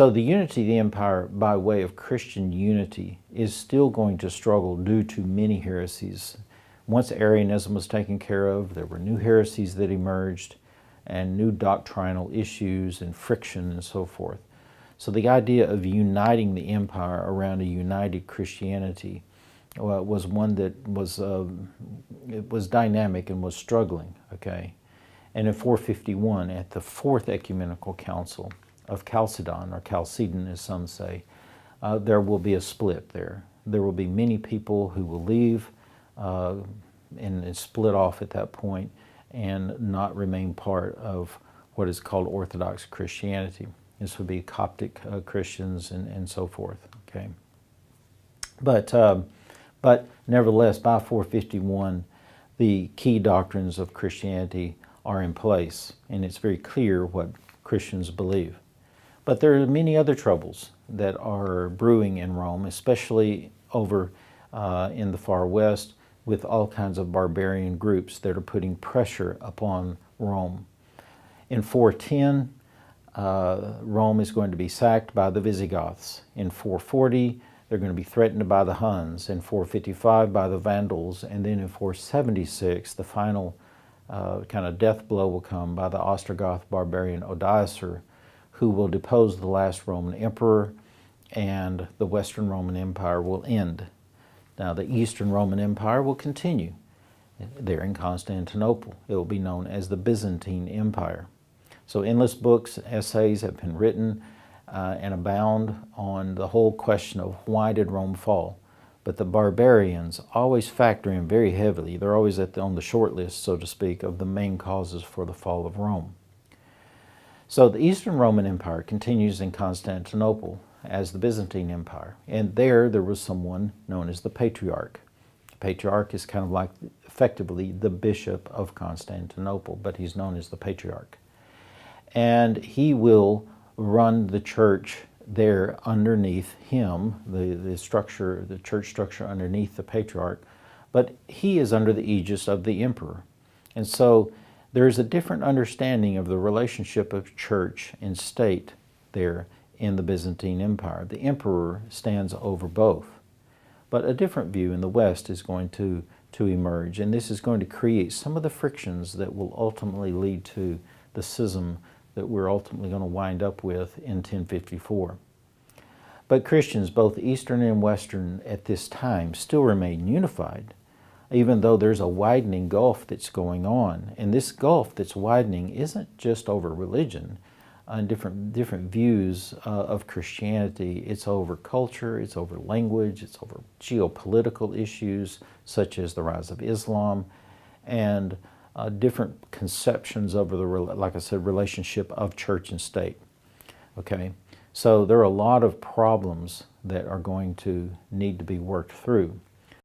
So the unity of the empire by way of Christian unity is still going to struggle due to many heresies. Once Arianism was taken care of, there were new heresies that emerged and new doctrinal issues and friction and so forth. So the idea of uniting the empire around a united Christianity was one that it was dynamic and was struggling, okay? And in 451, at the Fourth Ecumenical Council of Chalcedon, or Chalcedon as some say, there will be a split there. There will be many people who will leave and split off at that point and not remain part of what is called Orthodox Christianity. This would be Coptic Christians and so forth, okay? But nevertheless, by 451, the key doctrines of Christianity are in place, and it's very clear what Christians believe. But there are many other troubles that are brewing in Rome, especially over in the far west, with all kinds of barbarian groups that are putting pressure upon Rome. In 410, Rome is going to be sacked by the Visigoths. In 440, they're going to be threatened by the Huns. In 455, by the Vandals. And then in 476, the final kind of death blow will come by the Ostrogoth barbarian Odoacer, who will depose the last Roman emperor, and the Western Roman Empire will end. Now, the Eastern Roman Empire will continue there in Constantinople. It will be known as the Byzantine Empire. So endless books, essays have been written and abound on the whole question of why did Rome fall. But the barbarians always factor in very heavily. They're always on the short list, so to speak, of the main causes for the fall of Rome. So the Eastern Roman Empire continues in Constantinople as the Byzantine Empire. And there was someone known as the Patriarch. The Patriarch is kind of like effectively the Bishop of Constantinople, but he's known as the Patriarch. And he will run the church there underneath him, the church structure underneath the Patriarch, but he is under the aegis of the emperor. And so there's a different understanding of the relationship of church and state there in the Byzantine Empire. The emperor stands over both. But a different view in the West is going to emerge, and this is going to create some of the frictions that will ultimately lead to the schism that we're ultimately going to wind up with in 1054. But Christians, both Eastern and Western, at this time still remain unified, even though there's a widening gulf that's going on. And this gulf that's widening isn't just over religion and different views of Christianity. It's over culture, it's over language, it's over geopolitical issues such as the rise of Islam, and different conceptions over the, like I said, relationship of church and state. Okay, so there are a lot of problems that are going to need to be worked through.